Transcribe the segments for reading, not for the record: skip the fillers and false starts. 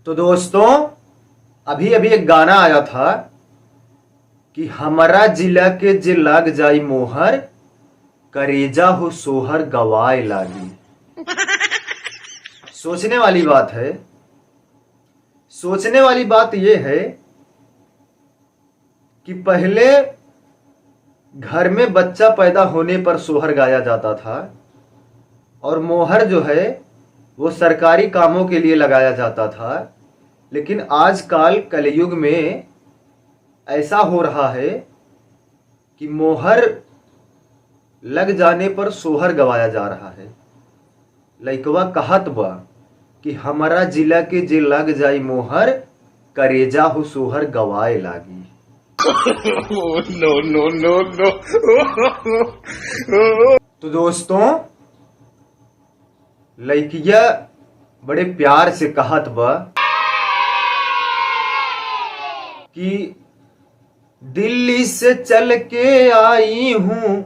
तो दोस्तों, अभी अभी एक गाना आया था कि हमारा जिला के जे लग जाई मोहर, करेजा हो सोहर गवाए लागी। सोचने वाली बात है। सोचने वाली बात यह है कि पहले घर में बच्चा पैदा होने पर सोहर गाया जाता था और मोहर जो है वो सरकारी कामों के लिए लगाया जाता था। लेकिन आजकल कलयुग में ऐसा हो रहा है कि मोहर लग जाने पर सोहर गवाया जा रहा है। लइकवा कहत बा कि हमारा जिला के जे लग जाई मोहर, करेजा हो सोहर गवाए लागी। No no no no. तो दोस्तों, लइकिया बड़े प्यार से कहत बा कि दिल्ली से चल के आई हूं,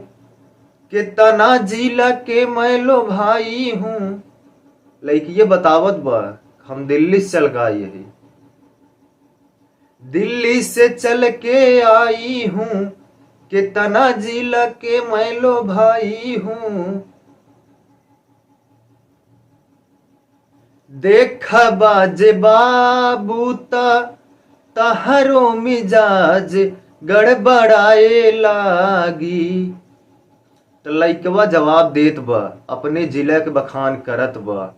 कि तना जिला के मैं लो भाई हूं। लइकिया बतावत बा हम दिल्ली से चल के आई है, दिल्ली से चल के आई हूं, कि तना जिला के मैं लो भाई हूं। देख बाजे बाबू तहरो मिजाज गड़बड़ाए लागी। तो लइकवा जवाब देत बा, अपने जिला के बखान करत बा,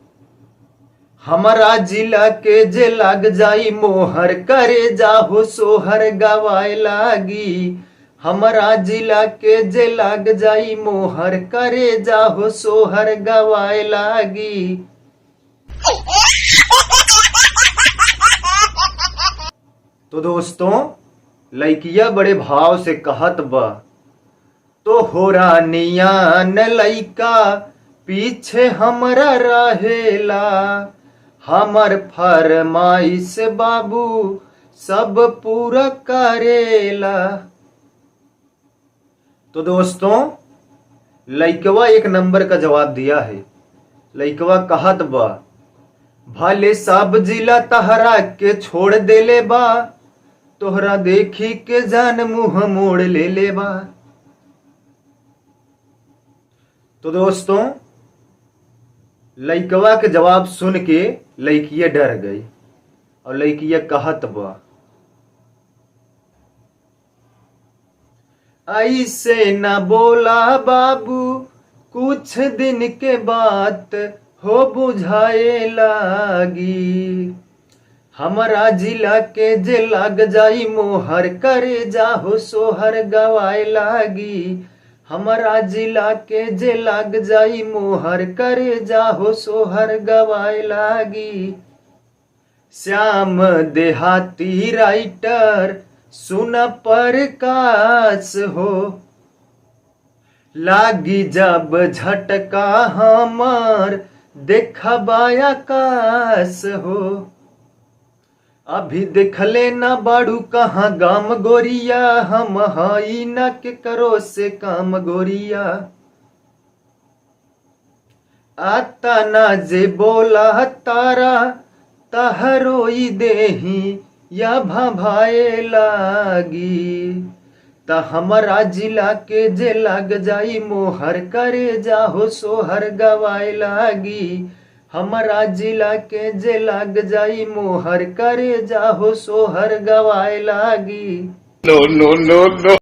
हमारा जिला के जे लग जाई मोहर, करे जाहो सोहर गवाए लागी। हमारा जिला के जे लग जाई मोहर, करे जाहो सोहर गवाए लागी। तो दोस्तों, लइकिया बड़े भाव से कहत बा, तो हो रानिया न लइका पीछे हमरा रहेला, हमर फरमाइश बाबू सब पूरा करेला। तो दोस्तों, लइकवा एक नंबर का जवाब दिया है। लइकवा कहत बा, भले सब जिला तहरा के छोड़ देले बा, तोहरा देखी के जान मुंह मोड़ ले ले बा। तो दोस्तों, लइकवा के जवाब सुन के लइकिया डर गई और लइकिया कहत बा, ऐसे न बोला बाबू, कुछ दिन के बात हो बुझाए लागी। हमारा जिला के जे लग जाई मोहर, करे जाहो सोहर गवाए लागी। हमारा जिला के जे लग जाई मोहर, करे जाहो सोहर गवाए लागी। श्याम देहाती राइटर सुन प्रकाश हो, लागी जब झटका हमार देखबाया आकाश हो। अभी देखले न बाड़ू कहाँ गाम गोरिया, हम हई न के करो से काम गोरिया। आता ना जे बोला तारा, तहरोई देही या भभाए लागी। ता हमारा जिला के जे लग जाई मोहर, करे जाहो सोहर गवाए लागी। हमारा जिला के जे लग जाई मोहर, करे जाहो सोहर गवाए लागी। No no no no.